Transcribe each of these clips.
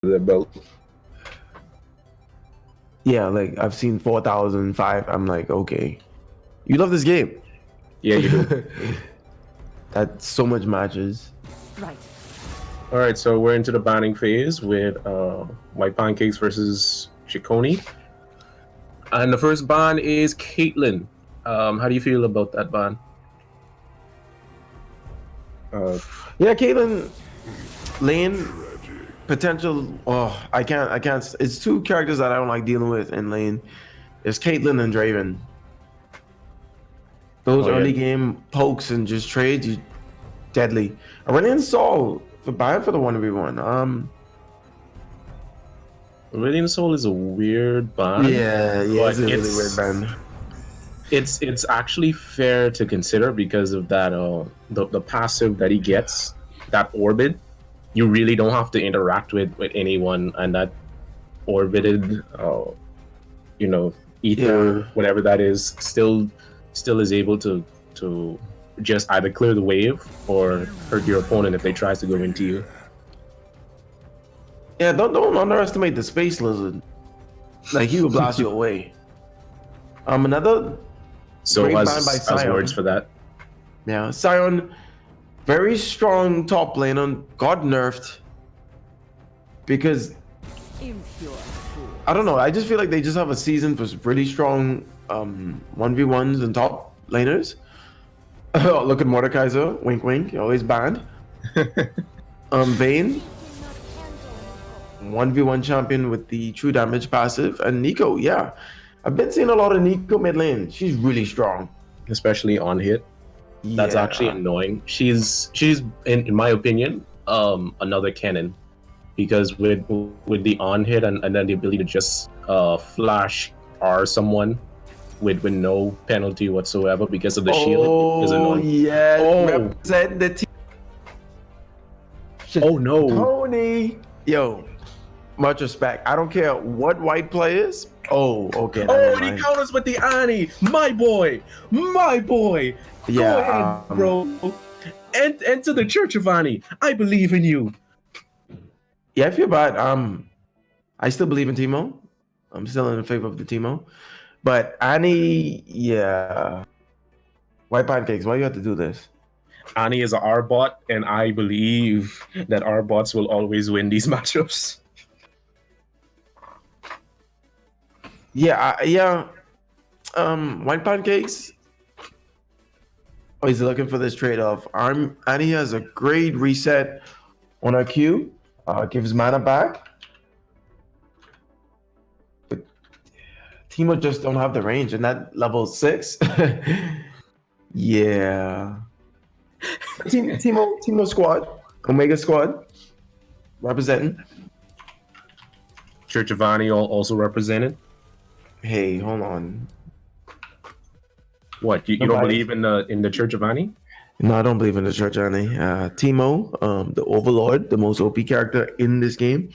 their belt. Yeah, like I've seen 4,005. I'm like, okay, you love this game. Yeah, you do. That's so much matches. Right. All right, so we're into the banning phase with White Pancakes versus Chiconi. And the first ban is Caitlyn. How do you feel about that ban? Yeah, Caitlyn, Lane, potential. Oh, I can't. It's two characters that I don't like dealing with in Lane. It's Caitlyn and Draven. Those early game pokes and just trades, you deadly. Aurelion Sol for buying for the 1v1. Radiant Soul is a weird ban. Yeah, it's a really weird ban. It's actually fair to consider because of that the passive that he gets, that orbit. You really don't have to interact with anyone, and that orbited ether, whatever that is, still is able to just either clear the wave or hurt your opponent if they tries to go into you. Yeah, don't underestimate the space lizard. Like he will blast you away. Another. So great as ban by Sion. words for that. Yeah, Sion, very strong top laner, got nerfed because I don't know. I just feel like they just have a season for really strong 1v1s and top laners. Look at Mordekaiser, wink wink, always banned. Vayne, 1v1 champion with the true damage passive, and Nico, yeah. I've been seeing a lot of Nico mid lane. She's really strong. Especially on hit. That's actually annoying. She's in my opinion, another cannon. Because with the on hit and then the ability to just flash R someone with no penalty whatsoever because of the shield is annoying. Yeah, represent the team. Oh no. Tony. Yo, much respect. I don't care what white players. Oh, okay. Oh, and he counters with the Ani. My boy. Yeah, go ahead, bro. Enter the Church of Ani. I believe in you. Yeah, I feel bad. I still believe in Teemo. I'm still in favor of the Teemo. But Annie, yeah. White Pancakes, why you have to do this? Ani is an R bot, and I believe that R bots will always win these matchups. Yeah. White Pancakes. Oh, he's looking for this trade-off. Annie has a great reset on her Q. Gives mana back. But Teemo just don't have the range, and that level 6. Yeah. Teemo squad, Omega squad, representing. Church of Ani also represented. Hey, hold on. What you don't believe in the Church of Ani? No, I don't believe in the Church of Ani. Teemo, the Overlord, the most OP character in this game.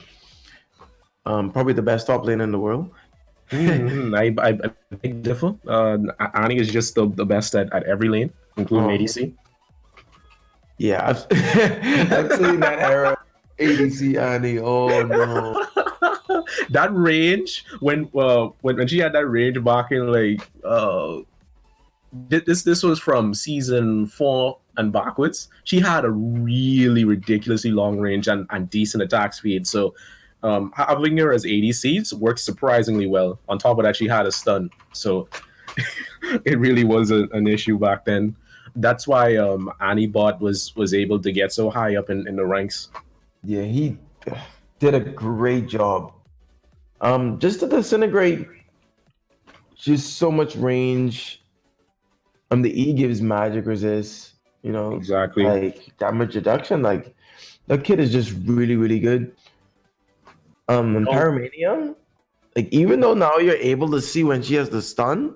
Probably the best top lane in the world. I beg to differ. Ani is just the best at every lane, including ADC. Yeah, I've seen that era. ADC Ani. Oh no. That range when she had that range back in like this was from season 4 and backwards. She had a really ridiculously long range and decent attack speed. So having her as ADC worked surprisingly well. On top of that, she had a stun. So it really was an issue back then. That's why Annie bot was able to get so high up in the ranks. Yeah, he did a great job. Just to disintegrate, just so much range. The E gives magic resist, exactly, like damage reduction. Like that kid is just really, really good. And Pyromania, like even though now you're able to see when she has the stun,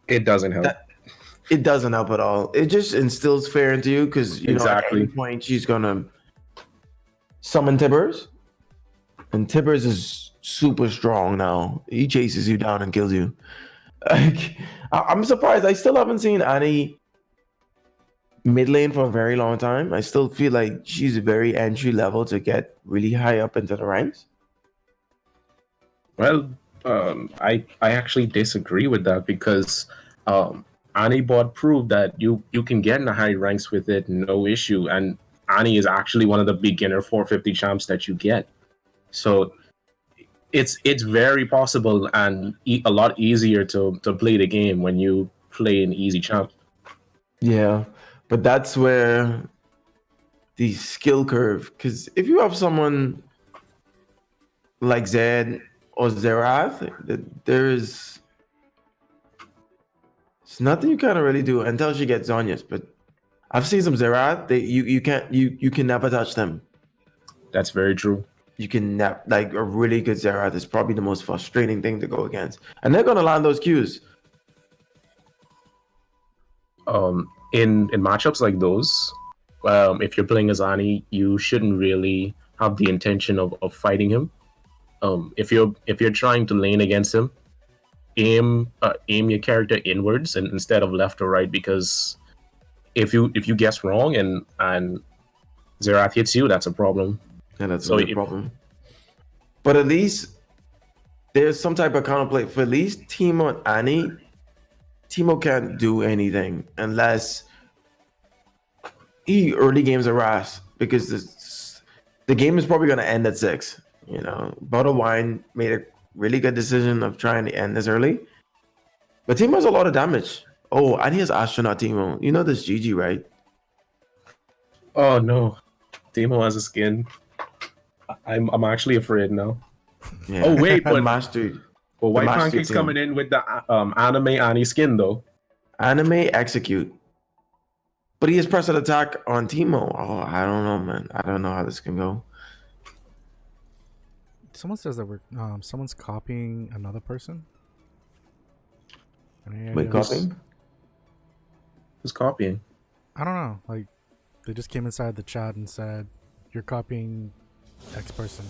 it doesn't help. It doesn't help at all. It just instills fear into you because know at any point she's gonna summon Tibbers, and Tibbers is super strong now. He chases you down and kills you. Like, I'm surprised. I still haven't seen Annie mid lane for a very long time. I still feel like she's very entry level to get really high up into the ranks. Well, I actually disagree with that because Annie bot proved that you can get in the high ranks with it, no issue. And Annie is actually one of the beginner 450 champs that you get. So it's very possible and a lot easier to play the game when you play an easy champ. Yeah, but that's where the skill curve, because if you have someone like Zed or Zerath, there's nothing you can really do until she gets Zhonya's. But I've seen some Zerath, you can never touch them. That's very true. You can never, like a really good Zerath is probably the most frustrating thing to go against, and they're gonna land those Qs. In matchups like those, if you're playing as Annie, you shouldn't really have the intention of fighting him. If you're trying to lane against him, aim your character inwards and instead of left or right, because if you guess wrong and Zerath hits you, that's a problem. Yeah, that's a big problem. But at least there's some type of counterplay. For at least Teemo and Annie, Teemo can't do anything unless he early games a Ras, because the game is probably going to end at 6. You know, Bottle Wine made a really good decision of trying to end this early. But Teemo has a lot of damage. Oh, and he has Astronaut Teemo. You know this GG, right? Oh no, Teemo has a skin. I'm actually afraid now. Yeah. Oh wait, but Mastered. But White Pancake's coming in with the anime Annie skin though. Anime execute. But he has pressed an attack on Teemo. Oh, I don't know, man. I don't know how this can go. Someone says that someone's copying another person. Wait, copying? Who's copying? I don't know. Like, they just came inside the chat and said, "You're copying X person."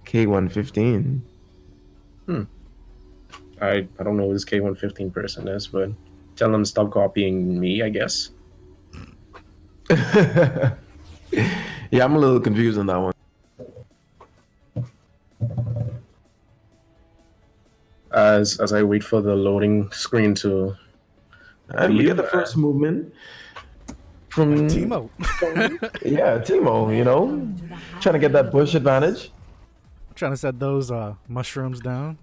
K115. I don't know who this K115 person is, but tell them to stop copying me, I guess. Yeah, I'm a little confused on that one. As I wait for the loading screen to and we get the first movement from Teemo. Yeah, Teemo, you know, trying to get that bush advantage. Trying to set those mushrooms down.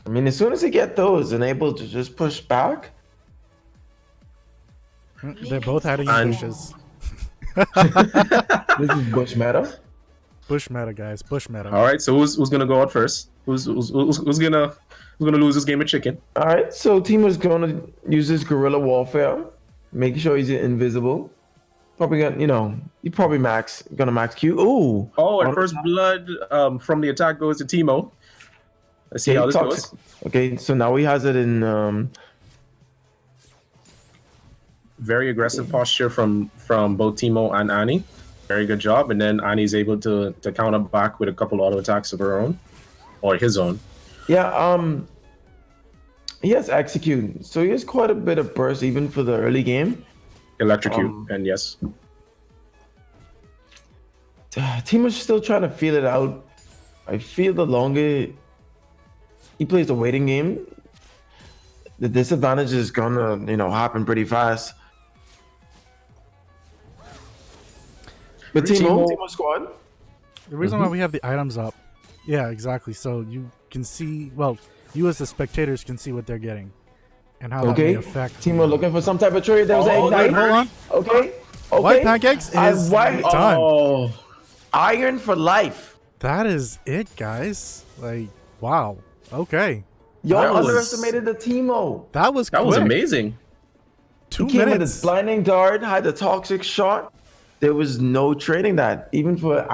I mean, as soon as he get those and able to just push back. They're both hiding in bushes. This is bush meta. Bush meta, guys. Bush meta. All right, so who's gonna go out first? Who's gonna lose this game of chicken? All right, so Teemo's gonna use his guerrilla warfare, making sure he's invisible. Probably gonna, you know, he probably gonna max Q. Ooh. Oh, and first blood from the attack goes to Teemo. Let's see how this goes. Okay, so now he has it in very aggressive posture from both Teemo and Annie. Very good job. And then Annie's able to counter back with a couple auto attacks of her own, or his own. Yeah, he has execute, so he has quite a bit of burst even for the early game. Electrocute, and yes. Teemo's still trying to feel it out. I feel the longer he plays the waiting game, the disadvantage is gonna, you know, happen pretty fast. But Teemo squad. The reason why we have the items up, yeah, exactly. So you can see, well, you as the spectators can see what they're getting, and how that may affect. Teemo looking for some type of trade. There was an ignite. Hold on. Okay. White Pancakes is done. Oh, iron for life. That is it, guys. Like, wow. Okay. Y'all underestimated the Teemo. That was amazing. 2 He came with minutes. his blinding dart, had the toxic shot. There was no trading that, even for